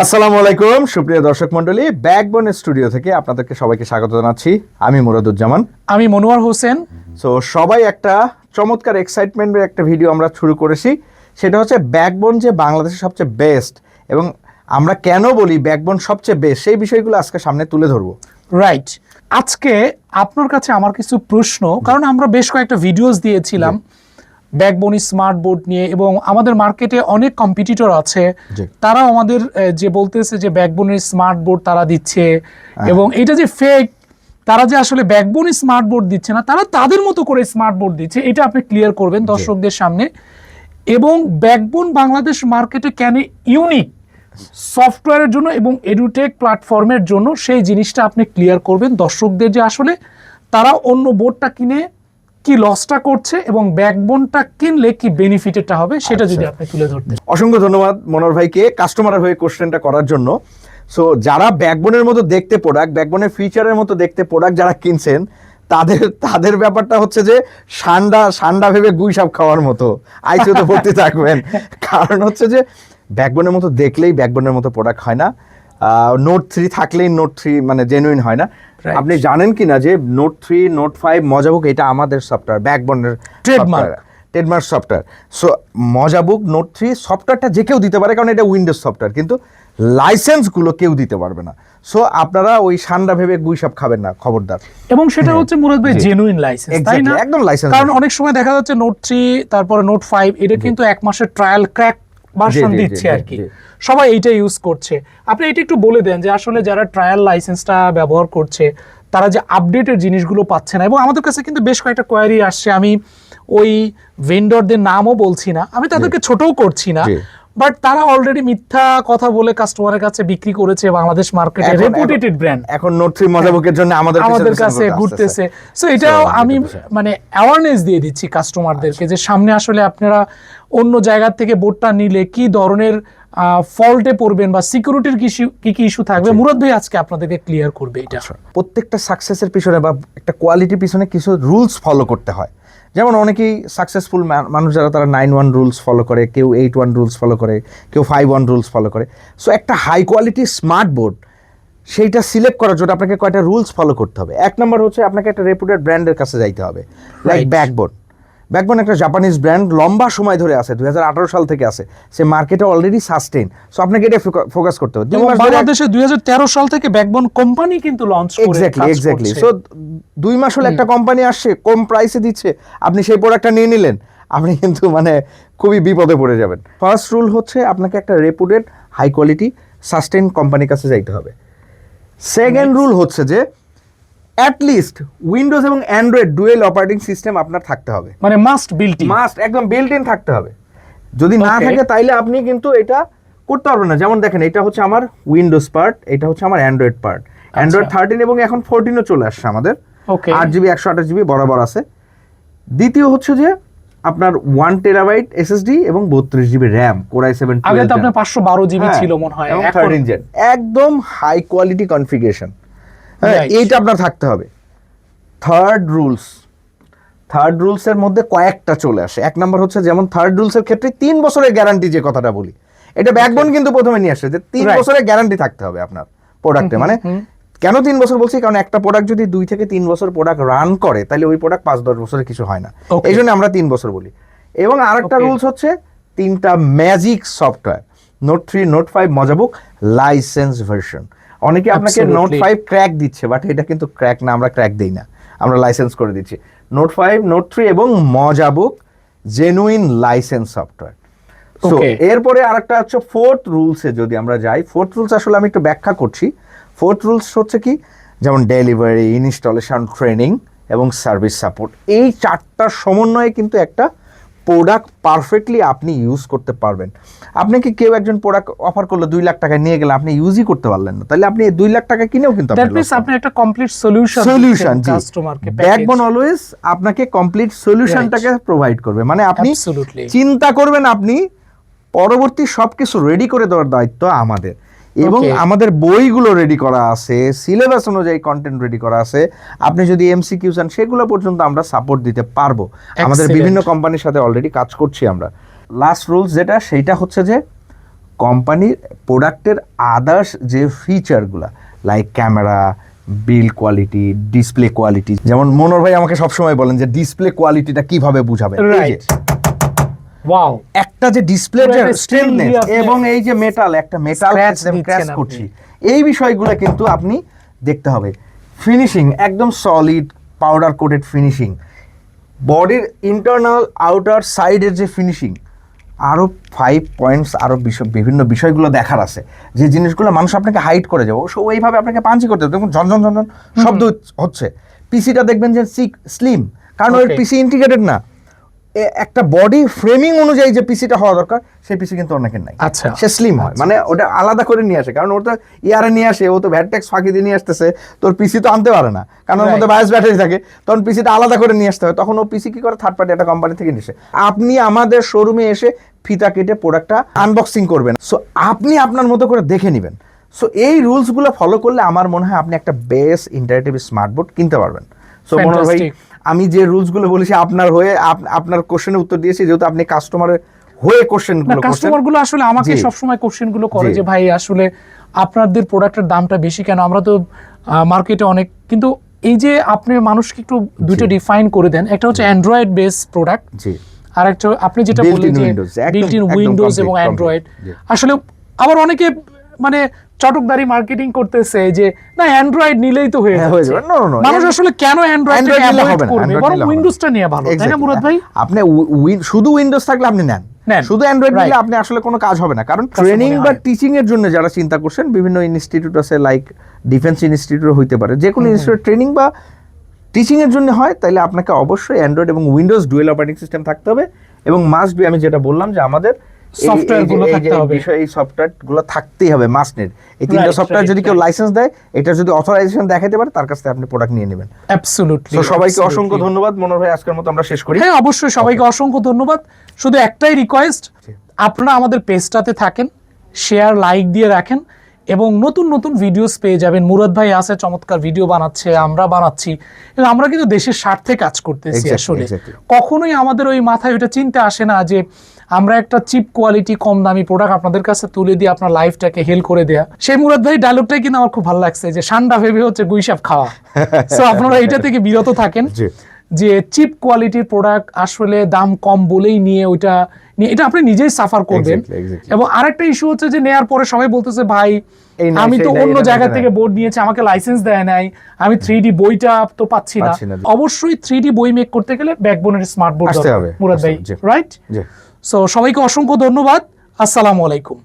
আসসালামু আলাইকুম সুপ্রিয় দর্শক মণ্ডলী, ব্যাকবোন স্টুডিও থেকে আপনাদেরকে সবাইকে স্বাগত জানাচ্ছি। আমি মুরাদুজ্জামান। আমি মনোয়ার হোসেন। সো সবাই একটা চমৎকার এক্সাইটমেন্টের একটা ভিডিও আমরা শুরু করেছি, সেটা হচ্ছে ব্যাকবোন যে বাংলাদেশের সবচেয়ে বেস্ট এবং আমরা কেন বলি ব্যাকবোন সবচেয়ে বেস্ট, সেই বিষয়গুলো আজকে সামনে তুলে ধরবো। রাইট, আজকে আপনার কাছে আমার কিছু প্রশ্ন, কারণ আমরা বেশ কয়েকটা ভিডিওস দিয়েছিলাম ব্যাকবোন স্মার্ট বোর্ড নিয়ে এবং আমাদের মার্কেটে অনেক কম্পিটিটর আছে, তারাও আমাদের যে বলতেছে যে ব্যাকবোনের স্মার্ট বোর্ড তারা দিচ্ছে এবং এটা যে ফেক, তারা যে আসলে ব্যাকবোন স্মার্ট বোর্ড দিচ্ছে না, তারা তাদের মতো করে স্মার্ট বোর্ড দিচ্ছে, এটা আপনি ক্লিয়ার করবেন দর্শকদের সামনে। এবং ব্যাকবোন বাংলাদেশ মার্কেটে কেন ইউনিক সফটওয়্যারের জন্য এবং এডুটেক প্ল্যাটফর্মের জন্য, সেই জিনিসটা আপনি ক্লিয়ার করবেন দর্শকদের, যে আসলে তারা অন্য বোর্ডটা কিনে কি লসটা করছে এবং ব্যাকবোনটা কিনলে কি বেনিফিটটা হবে, সেটা যদি আপনি তুলে ধরতেন। অসংখ্য ধন্যবাদ মনোহর ভাইকে কাস্টমারের হয়ে কোশ্চেনটা করার জন্য। সো যারা ব্যাকবোনের মতো দেখতে প্রোডাক্ট, ব্যাকবোনের ফিচারের মতো দেখতে প্রোডাক্ট যারা কিনছেন, তাদের ব্যাপারটা হচ্ছে যে সান্ডা ভেবে গুই সাপ খাওয়ার মতো আইসিইউতে ভর্তি থাকবেন। কারণ হচ্ছে যে ব্যাকবোনের মতো দেখলেই ব্যাকবোনের মতো প্রোডাক্ট হয় না, নোট 3 থাকলেই নোট 3 মানে জেনুইন হয় না। আপনি জানেন কি না যে নোট 3 নোট 5 মজাবুক এটা আমাদের সফটওয়্যার, ব্যাকবোনের ট্রেডমার্ক সফটওয়্যার। সো মজাবুক নোট 3 সফটওয়্যারটা যে কেউ দিতে পারে, কারণ এটা উইন্ডোজ সফটওয়্যার, কিন্তু লাইসেন্সগুলো কেউ দিতে পারবে না। সো আপনারা ওই সান্ডা ভেবে গুই সাপ খাবেন না, খবরদার। এবং সেটা হচ্ছে মুরাদ ভাই জেনুইন লাইসেন্স, তাই না? একদম লাইসেন্স। কারণ অনেক সময় দেখা যাচ্ছে নোট 3 তারপরে নোট 5 এটা কিন্তু এক মাসের ট্রায়াল ক্র্যাক ভার্সন দিচ্ছে আর কি, সবাই এইটা ইউজ করছে। আপনি এটা একটু বলে দেন যে আসলে যারা ট্রায়াল লাইসেন্সটা ব্যবহার করছে তারা যে আপডেটের জিনিসগুলো পাচ্ছে না। এবং আমাদের কাছে কিন্তু বেশ কয়েকটা কোয়ারি আসছে, আমি ওই ভেন্ডরদের নামও বলছি না, আমি তাদেরকে ছোটও করছি না, বাট তারা অলরেডি মিথ্যা কথা বলে কাস্টমারের কাছে বিক্রি করেছে বাংলাদেশ মার্কেটে, রেপুটেটেড ব্র্যান্ড। এখন নোট 3 মজাবুকের জন্য আমাদের কাছে ঘুরতেছে। সো এটাও আমি মানে অ্যাওয়ারনেস দিয়ে দিচ্ছি কাস্টমারদেরকে যে সামনে আসলে আপনারা অন্য জায়গা থেকে বোর্ডটা নিলে কি ধরনের ফল্টে পড়বেন বা সিকিউরিটির কি কি ইস্যু থাকবে, মুরাদ ভাই আজকে আপনাদেরকে ক্লিয়ার করবে এটা। প্রত্যেকটা সাকসেসের পিছনে বা একটা কোয়ালিটির পিছনে কিছু রুলস ফলো করতে হয়। যেমন অনেকেই সাকসেসফুল মানুষ যারা, তারা 9-1 রুলস ফলো করে, কেউ 8-1 রুলস ফলো করে, কেউ 5-1 রুলস ফলো করে। সো একটা হাই কোয়ালিটি স্মার্ট বোর্ড সেইটা সিলেক্ট করার জন্য আপনাকে কয়টা রুলস ফলো করতে হবে। এক নম্বর হচ্ছে আপনাকে একটা রেপুটেড ব্র্যান্ডের কাছে যাইতে হবে, লাইক ব্যাকবোন একটা জাপানিজ ব্র্যান্ড, লম্বা সময় ধরে আছে, 2018 সাল থেকে আছে, সে মার্কেটে অলরেডি সাস্টেইন। সো আপনাকে এটা ফোকাস করতে হবে। বাংলাদেশে 2013 সাল থেকে ব্যাকবোন কোম্পানি কিন্তু লঞ্চ করে, এক্স্যাক্টলি। সো 2 মাস হলো একটা কোম্পানি আসছে, কম প্রাইসে দিচ্ছে, আপনি সেই প্রোডাক্টটা নিয়ে নিলেন, আপনি কিন্তু মানে খুবই বিপদে পড়ে যাবেন। ফার্স্ট রুল হচ্ছে আপনাকে একটা রেপুটেড হাই কোয়ালিটি সাস্টেইন কোম্পানির কাছে যাইতে হবে। সেকেন্ড রুল হচ্ছে যে অ্যাটলিস্ট উইন্ডোজ এবং অ্যান্ড্রয়েড ডুয়েল অপারেটিং সিস্টেম আপনার থাকতে হবে, মানে মাস্ট একদম বিল্ট ইন থাকতে হবে। যদি না থাকে তাইলে আপনি কিন্তু এটা করতে পারবেন না। যেমন দেখেন, এটা হচ্ছে আমার উইন্ডোজ পার্ট, এটা হচ্ছে আমার অ্যান্ড্রয়েড পার্ট, অ্যান্ড্রয়েড 13 এবং এখন 14ও চলে আসছে আমাদের, 8GB 128GB বরাবর আছে। দ্বিতীয় হচ্ছে যে আপনার 1 টেরাবাইট এসএসডি এবং 32GB র্যাম, কোর i7 আগে তো আপনার 512GB ছিল মনে হয়, এবং 13 জেন, একদম হাই কোয়ালিটি কনফিগারেশন, এইটা আপনার থাকতে হবে। থার্ড রুলসের মধ্যে কয়েকটা চলে আসে। এক নম্বর হচ্ছে, যেমন থার্ড রুলসের ক্ষেত্রে 3 বছরের গ্যারান্টি, যে কথাটা বলি এটা ব্যাকবোন কিন্তু প্রথমে নিয়ে আসে যে 3 বছরের গ্যারান্টি থাকতে হবে আপনার প্রোডাক্টে। মানে কেন 3 বছর বলছি, কারণ একটা প্রোডাক্ট যদি 2 থেকে 3 বছর প্রোডাক্ট রান করে, তাহলে ওই প্রোডাক্ট 5-10 বছরের কিছু হয় না, এই জন্য আমরা 3 বছর বলি। এবং আরেকটা রুলস হচ্ছে 3টা ম্যাজিক সফটওয়্যার, নোট 3 নোট 5 মজাবুক লাইসেন্স ভার্সন। অনেকে আপনাকে নোট 5 ক্র্যাক দিচ্ছে, বাট এটা কিন্তু ক্র্যাক না, আমরা ক্র্যাক দেই না, আমরা লাইসেন্স করে দিচ্ছি। নোট 5 নোট 3 এবং মজাবুক জেনুইন লাইসেন্স সফটওয়্যার। সো এরপরে আরেকটা হচ্ছে ফোর্থ রুলসে যদি আমরা যাই, ফোর্থ রুলস আসলে আমি একটু ব্যাখ্যা করছি। ফোর্থ রুলস হচ্ছে কি, যেমন ডেলিভারি, ইনস্টলেশন, ট্রেনিং এবং সার্ভিস সাপোর্ট, এই 4টার সমন্বয়ে কিন্তু একটা প্রোডাক্ট পারফেক্টলি আপনি ইউজ করতে পারবেন। আপনাকে কেউ একজন প্রোডাক্ট অফার করলো 2 লাখ টাকা নিয়ে গেলে, আপনি ইউজই করতে পারলেন না, তাহলে আপনি 2 লাখ টাকা কিনেও কিন্তু আপনি একটা কমপ্লিট সলিউশন কাস্টমারকে, ব্যাকবোন অলওয়েজ আপনাকে কমপ্লিট সলিউশনটাকে প্রোভাইড করবে। মানে আপনি চিন্তা করবেন, আপনি পরবর্তী সবকিছু রেডি করে দেওয়ার দায়িত্ব আমাদের। এবং আমাদের বইগুলো রেডি করা আছে, সিলেবাস অনুযায়ী কন্টেন্ট রেডি করা আছে। আপনি যদি এমসিকিউ চান সেগুলো পর্যন্ত আমরা সাপোর্ট দিতে পারবো। আমাদের বিভিন্ন কোম্পানির সাথে অলরেডি কাজ করছি আমরা। লাস্ট রুলস যেটা, সেইটা হচ্ছে যে কোম্পানির প্রোডাক্টের আদার্স যে ফিচারগুলা like camera, build quality, display quality, যেমন মনোর ভাই আমাকে সবসময় বলেন যে ডিসপ্লে কোয়ালিটিটা কিভাবে বুঝাবেন। রাইট, ওয়াও, একটা যে ডিসপ্লে স্ট্রেংথনেস এবং এই যে মেটাল, একটা মেটাল ক্র্যাশ করছি, এই বিষয়গুলো কিন্তু আপনি দেখতে হবে। ফিনিশিং একদম সলিড পাউডার কোটেড ফিনিশিং, বডির ইন্টারনাল আউটার সাইডের যে ফিনিশিং, আরও 5 পয়েন্টস, আরও বিভিন্ন বিষয়গুলো দেখার আছে, যে জিনিসগুলো মানুষ আপনাকে হাইড করে যাবে, সো ওইভাবে আপনাকে পাঞ্চি করতে হবে। দেখুন ঝনঝন ঝনঝন শব্দ হচ্ছে, পিসিটা দেখবেন যে স্লিম, কারণ ওই পিসি ইন্টিগ্রেটেড না, একটা বডি ফ্রেমিং অনুযায়ী যে পিসিটা হওয়া দরকার সেই পিসি কিন্তু অনেকের নাই। আচ্ছা, সে স্লিম হয়, মানে ওটা আলাদা করে নিয়ে আসে, কারণ ওটা ইয়ারে নিয়ে আসে, ও তো ভ্যাট ট্যাক্স ফাঁকি দিয়ে নিয়ে আসতেছে, তোর পিসি তো আনতে পারে না, কারণ ওর মধ্যে বায়োস ব্যাটারি থাকে, তখন পিসিটা আলাদা করে নিয়ে আসতে হয়, তখন ও পিসি কি করে থার্ড পার্টি একটা কোম্পানি থেকে নিয়ে আসে। আপনি আমাদের শোরুমে এসে ফিতা কেটে প্রোডাক্টটা আনবক্সিং করবেন, সো আপনি আপনার মতো করে দেখে নেবেন। সো এই রুলসগুলো ফলো করলে আমার মনে হয় আপনি একটা বেস্ট ইন্টারেক্টিভ স্মার্টবোর্ড কিনতে পারবেন। সো মনোহর ভাই, আমি যে রুলসগুলো বলেছি আপনার হয়ে আপনার কোশ্চেনের উত্তর দিয়েছি, যেহেতু আপনি কাস্টমারের হয়ে কোশ্চেনগুলো, কাস্টমারগুলো আসলে আমাকে সবসময় কোশ্চেনগুলো করে যে ভাই আসলে আপনাদের প্রোডাক্টের দামটা বেশি কেন, আমরা তো মার্কেটে অনেক, কিন্তু এই যে আপনি মানুষকে একটু দুইটা ডিফাইন করে দেন, একটা হচ্ছে অ্যান্ড্রয়েড বেস প্রোডাক্ট, জি, আর একটা আপনি যেটা বললেন যে বিল্ট ইন উইন্ডোজ এবং অ্যান্ড্রয়েড। আসলে আবার অনেকে মানে চটকদারি মার্কেটিং করতেছে যে না অ্যান্ড্রয়েড নিলেই তো হয়ে যাবে। মানুষ আসলে কেন অ্যান্ড্রয়েড করবে, বরং উইন্ডোজটা নিয়ে ভালো, তাই না মুরাদ ভাই? আপনি শুধু উইন্ডোজ থাকলে আপনি নেন, শুধু অ্যান্ড্রয়েড নিলে আপনি আসলে কোনো কাজ হবে না। কারণ ট্রেনিং বা টিচিং এর জন্য যারা চিন্তা করছেন, বিভিন্ন ইনস্টিটিউট আছে, লাইক ডিফেন্স ইনস্টিটিউট হইতে পারে, যে কোনো ইনস্টিটিউট ট্রেনিং বা টিচিং এর জন্য হয়, তাহলে আপনাকে অবশ্যই অ্যান্ড্রয়েড এবং উইন্ডোজ ডুয়েল অপারেটিং সিস্টেম থাকতে হবে, এবং মাস্ট বি, আমি যেটা বললাম যে আমাদের সফটওয়্যারগুলো থাকতে হবে, এই সফটওয়্যারগুলো থাকতেই হবে, মাস্ট নেট। এই তিনটা সফটওয়্যার যদি কেউ লাইসেন্স দেয়, এটা যদি অথরাইজেশন দেখাতে পারে, তার কাছ থেকে আপনি প্রোডাক্ট নিয়ে নেবেন। অ্যাবসলিউটলি। তো সবাইকে অসংখ্য ধন্যবাদ মনোহর ভাই, আজকের মতো আমরা শেষ করি। হ্যাঁ, অবশ্যই সবাইকে অসংখ্য ধন্যবাদ। শুধু একটাই রিকোয়েস্ট, আপনারা আমাদের পেজটাতে থাকেন, শেয়ার লাইক দিয়ে রাখেন, এবং নতুন নতুন ভিডিওস পেয়ে যাবেন। মুরাদ ভাই আছে, চমৎকার ভিডিও বানাচ্ছে, আমরা বানাচ্ছি, এবং আমরা কিন্তু দেশের স্বার্থে কাজ করতেছি। আসলে কখনোই আমাদের ওই মাথায় ওইটা চিন্তা আসে না যে আমরা একটা চিপ কোয়ালিটি কম দামি প্রোডাক্ট আপনাদের কাছে তুলে দিয়ে আপনার লাইফটাকে হেল করে দেয়া। সেই মুরাদ ভাই ডায়লগটাই কিন্তু আমার খুব ভালো লাগছে, যে সান্ডা ভেবে হচ্ছে গুইসাপ খাওয়া। সো আপনারা এটা থেকে বিরত থাকেন, যে চিপ কোয়ালিটির প্রোডাক্ট আসলে দাম কম বলেই নিয়ে ওইটা নিয়ে এটা আপনি নিজেই সাফার করবেন। এবং আরেকটা ইস্যু হচ্ছে যে নেয়ার পরে সবাই বলতেছে ভাই আমি তো অন্য জায়গা থেকে বোর্ড নিয়েছি, আমাকে লাইসেন্স দেয় নাই, আমি 3D বইটা তো পাচ্ছি না। অবশ্যই 3D বই মেক করতে গেলে ব্যাকবোনের স্মার্ট বোর্ড দরকার মুরাদ ভাই, রাইট? সো সবাইকে অসংখ্য ধন্যবাদ, আসসালামু আলাইকুম।